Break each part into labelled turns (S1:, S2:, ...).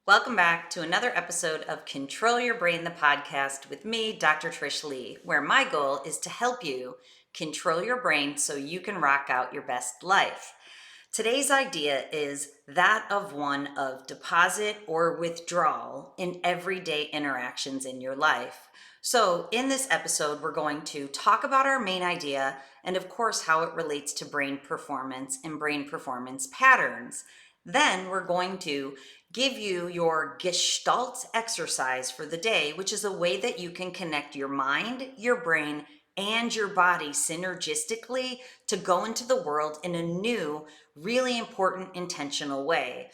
S1: Welcome back to another episode of Control Your Brain, the podcast with me, Dr. Trish Leigh, where my goal is to help you control your brain so you can rock out your best life. Today's idea is that of one of deposit or withdrawal in everyday interactions in your life. So, in this episode, we're going to talk about our main idea and, of course, how it relates to brain performance and brain performance patterns. Then, we're going to give you your Gestalt exercise for the day, which is a way that you can connect your mind, your brain, and your body synergistically to go into the world in a new, really important, intentional way.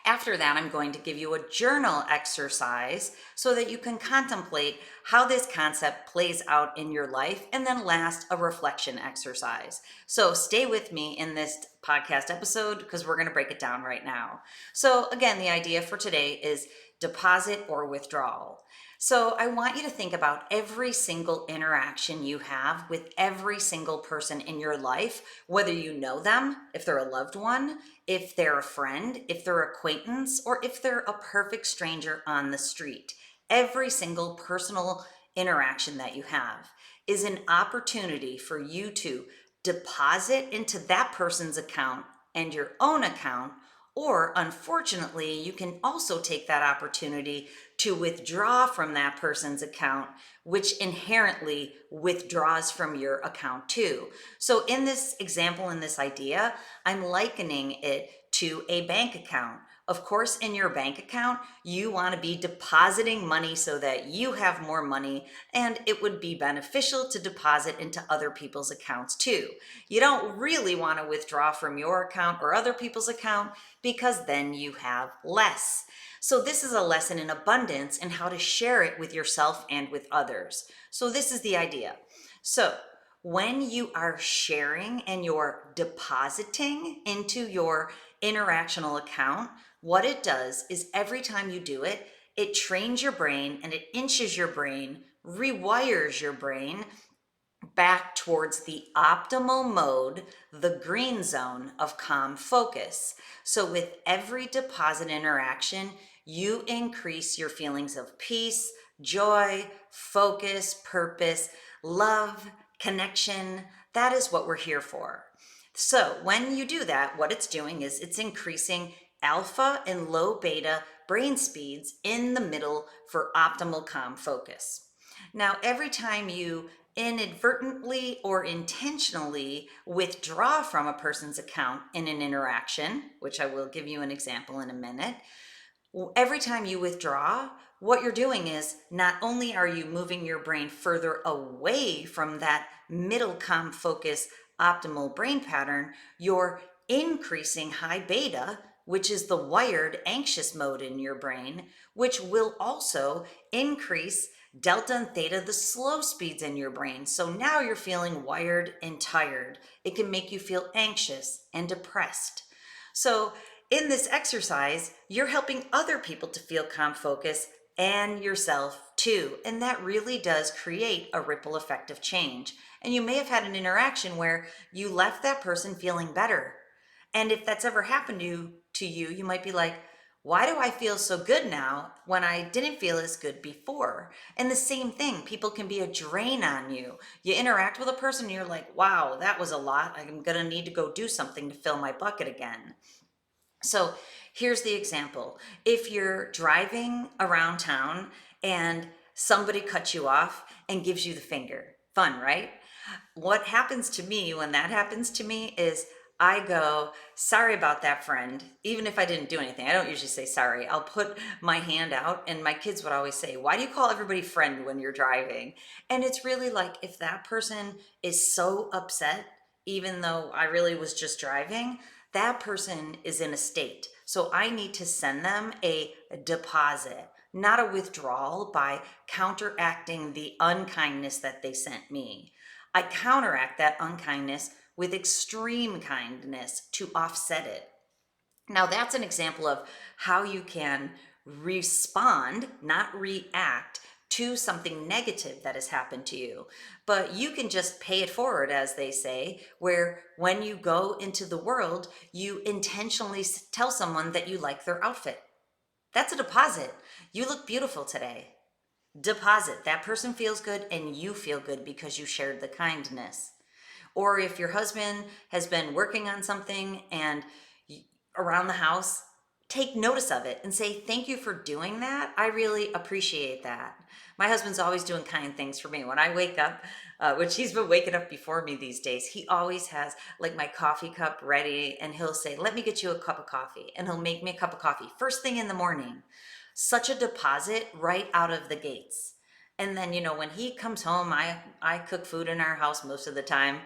S1: After that, I'm going to give you a journal exercise so that you can contemplate how this concept plays out in your life, and then last, a reflection exercise. So stay with me in this podcast episode because we're going to break it down right now. So again, the idea for today is deposit or withdrawal. So I want you to think about every single interaction you have with every single person in your life, whether you know them, if they're a loved one, if they're a friend, if they're an acquaintance, or if they're a perfect stranger on the street. Every single personal interaction that you have is an opportunity for you to deposit into that person's account and your own account, or unfortunately, you can also take that opportunity to withdraw from that person's account, which inherently withdraws from your account too. So in this example, in this idea, I'm likening it to a bank account. Of course, in your bank account, you want to be depositing money so that you have more money, and it would be beneficial to deposit into other people's accounts too. You don't really want to withdraw from your account or other people's account because then you have less. So this is a lesson in abundance and how to share it with yourself and with others. So this is the idea. So when you are sharing and you're depositing into your interactional account, what it does is every time you do it, it trains your brain and it inches your brain, rewires your brain back towards the optimal mode, the green zone of calm focus. So with every deposit interaction, you increase your feelings of peace, joy, focus, purpose, love, connection. That is what we're here for. So when you do that, what it's doing is it's increasing alpha and low beta brain speeds in the middle for optimal calm focus. Now, every time you inadvertently or intentionally withdraw from a person's account in an interaction, which I will give you an example in a minute, every time you withdraw, what you're doing is not only are you moving your brain further away from that middle calm focus optimal brain pattern, you're increasing high beta, which is the wired anxious mode in your brain, which will also increase delta and theta, the slow speeds in your brain. So now you're feeling wired and tired. It can make you feel anxious and depressed. So in this exercise, you're helping other people to feel calm focus and yourself too. And that really does create a ripple effect of change. And you may have had an interaction where you left that person feeling better. And if that's ever happened to you, you might be like, why do I feel so good now when I didn't feel as good before? And the same thing, people can be a drain on you. You interact with a person and you're like, wow, that was a lot. I'm going to need to go do something to fill my bucket again. So here's the example. If you're driving around town and somebody cuts you off and gives you the finger, fun, right? What happens to me when that happens to me is I go, sorry about that, friend. Even if I didn't do anything, I don't usually say sorry. I'll put my hand out, and my kids would always say, why do you call everybody friend when you're driving? And it's really like if that person is so upset, even though I really was just driving, that person is in a state. So I need to send them a deposit, not a withdrawal, by counteracting the unkindness that they sent me. I counteract that unkindness with extreme kindness to offset it. Now, that's an example of how you can respond, not react, to something negative that has happened to you. But you can just pay it forward, as they say, where when you go into the world, you intentionally tell someone that you like their outfit. That's a deposit. You look beautiful today. Deposit. That person feels good and you feel good because you shared the kindness. Or if your husband has been working on something and around the house, take notice of it and say, thank you for doing that. I really appreciate that. My husband's always doing kind things for me. When I wake up, which he's been waking up before me these days, he always has like my coffee cup ready and he'll say, let me get you a cup of coffee. And he'll make me a cup of coffee first thing in the morning. Such a deposit right out of the gates. And then, when he comes home, I cook food in our house most of the time.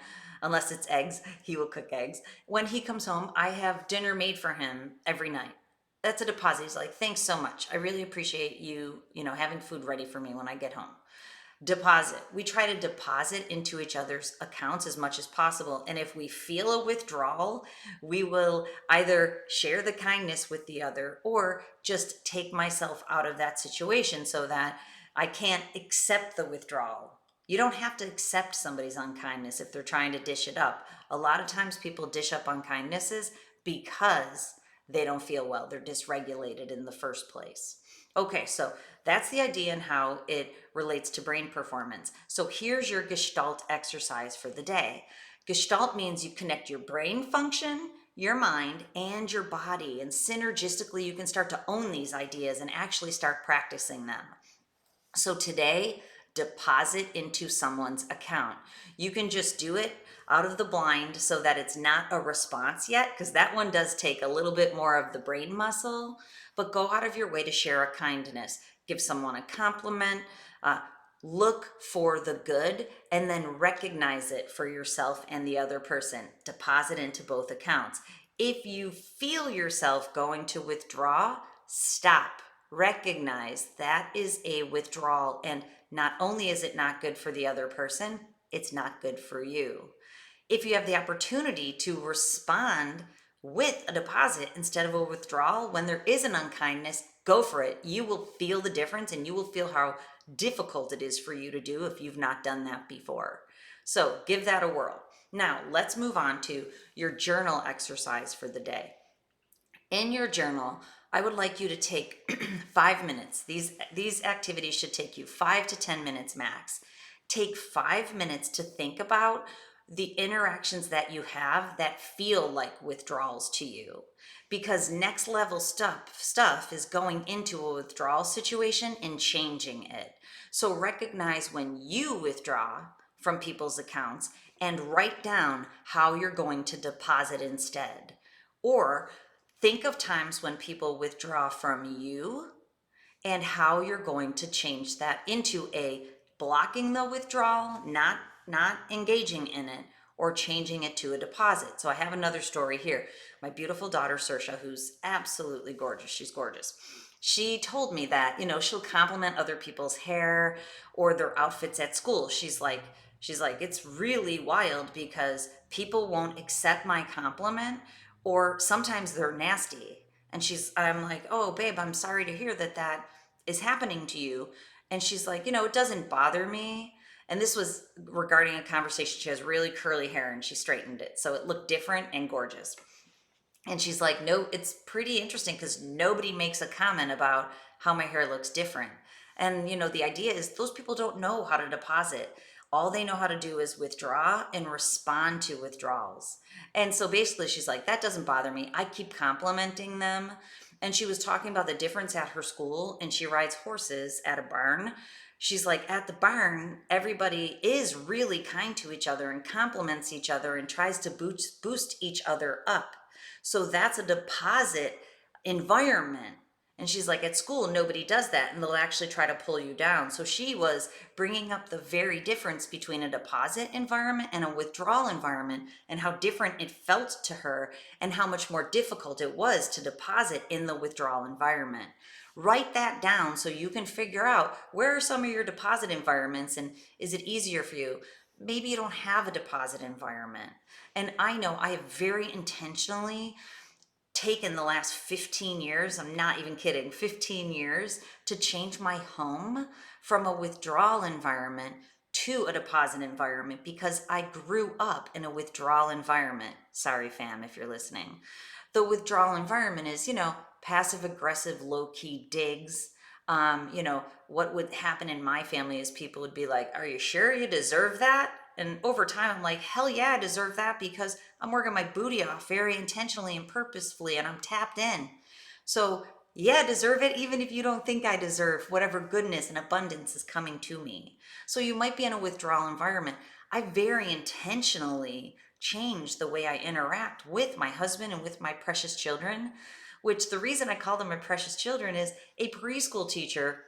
S1: Unless it's eggs, he will cook eggs. When he comes home, I have dinner made for him every night. That's a deposit. He's like, thanks so much. I really appreciate you, having food ready for me when I get home. Deposit. We try to deposit into each other's accounts as much as possible. And if we feel a withdrawal, we will either share the kindness with the other or just take myself out of that situation so that I can't accept the withdrawal. You don't have to accept somebody's unkindness if they're trying to dish it up. A lot of times people dish up unkindnesses because they don't feel well. They're dysregulated in the first place. Okay, so that's the idea and how it relates to brain performance. So here's your Gestalt exercise for the day. Gestalt means you connect your brain function, your mind, and your body, and synergistically you can start to own these ideas and actually start practicing them. So today, deposit into someone's account. You can just do it out of the blind so that it's not a response yet, because that one does take a little bit more of the brain muscle, but go out of your way to share a kindness. Give someone a compliment, look for the good, and then recognize it for yourself and the other person. Deposit into both accounts. If you feel yourself going to withdraw, stop. Recognize that is a withdrawal, and not only is it not good for the other person, it's not good for you. If you have the opportunity to respond with a deposit instead of a withdrawal when there is an unkindness, go for it. You will feel the difference and you will feel how difficult it is for you to do if you've not done that before. So give that a whirl. Now let's move on to your journal exercise for the day. In your journal, I would like you to take 5 minutes. These activities should take you 5 to 10 minutes max. Take 5 minutes to think about the interactions that you have that feel like withdrawals to you. Because next level stuff is going into a withdrawal situation and changing it. So recognize when you withdraw from people's accounts and write down how you're going to deposit instead. Or think of times when people withdraw from you and how you're going to change that into a blocking the withdrawal, not engaging in it, or changing it to a deposit. So I have another story here. My beautiful daughter, Saoirse, who's absolutely gorgeous. She's gorgeous. She told me that, she'll compliment other people's hair or their outfits at school. She's like, it's really wild because people won't accept my compliment, or sometimes they're nasty. And I'm like, oh, babe, I'm sorry to hear that is happening to you. And she's like, it doesn't bother me. And this was regarding a conversation. She has really curly hair and she straightened it. So it looked different and gorgeous. And she's like, no, it's pretty interesting because nobody makes a comment about how my hair looks different. And, the idea is those people don't know how to deposit. All they know how to do is withdraw and respond to withdrawals. And so basically she's like, that doesn't bother me. I keep complimenting them. And she was talking about the difference at her school, and she rides horses at a barn. She's like, at the barn, everybody is really kind to each other and compliments each other and tries to boost each other up. So that's a deposit environment. And she's like, at school, nobody does that, and they'll actually try to pull you down. So she was bringing up the very difference between a deposit environment and a withdrawal environment, and how different it felt to her and how much more difficult it was to deposit in the withdrawal environment. Write that down so you can figure out where are some of your deposit environments, and is it easier for you? Maybe you don't have a deposit environment. And I know I have very intentionally taken the last 15 years, I'm not even kidding, 15 years to change my home from a withdrawal environment to a deposit environment because I grew up in a withdrawal environment. Sorry, fam, if you're listening. The withdrawal environment is, passive aggressive, low key digs. What would happen in my family is people would be like, "Are you sure you deserve that?" And over time, I'm like, "Hell yeah, I deserve that because I'm working my booty off very intentionally and purposefully, and I'm tapped in." So, yeah, I deserve it, even if you don't think I deserve whatever goodness and abundance is coming to me. So, you might be in a withdrawal environment. I very intentionally change the way I interact with my husband and with my precious children, which the reason I call them my precious children is a preschool teacher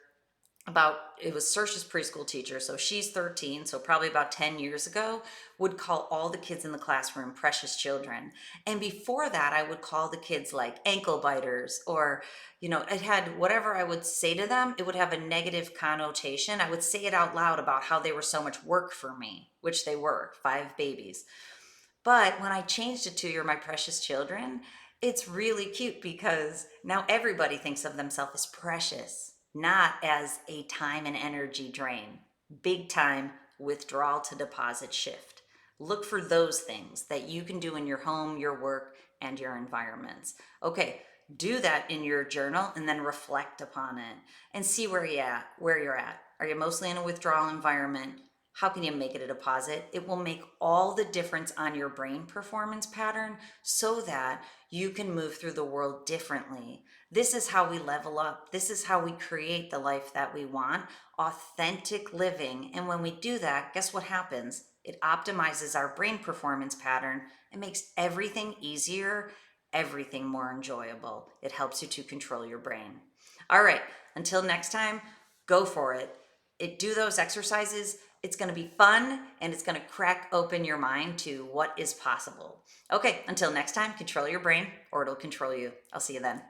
S1: it was Saoirse's preschool teacher, so she's 13, so probably about 10 years ago, would call all the kids in the classroom precious children. And before that, I would call the kids like ankle biters, or it had whatever I would say to them, it would have a negative connotation. I would say it out loud about how they were so much work for me, which they were, 5 babies. But when I changed it to "You're my precious children," it's really cute because now everybody thinks of themselves as precious, not as a time and energy drain. Big time withdrawal to deposit shift. Look for those things that you can do in your home, your work, and your environments. Okay, do that in your journal and then reflect upon it and see where you're at. Are you mostly in a withdrawal environment? How can you make it a deposit? It will make all the difference on your brain performance pattern so that you can move through the world differently. This is how we level up. This is how we create the life that we want, authentic living. And when we do that, guess what happens? It optimizes our brain performance pattern and makes everything easier, everything more enjoyable. It helps you to control your brain. All right, until next time, go for it. Do those exercises. It's going to be fun and it's going to crack open your mind to what is possible. Okay, until next time, control your brain or it'll control you. I'll see you then.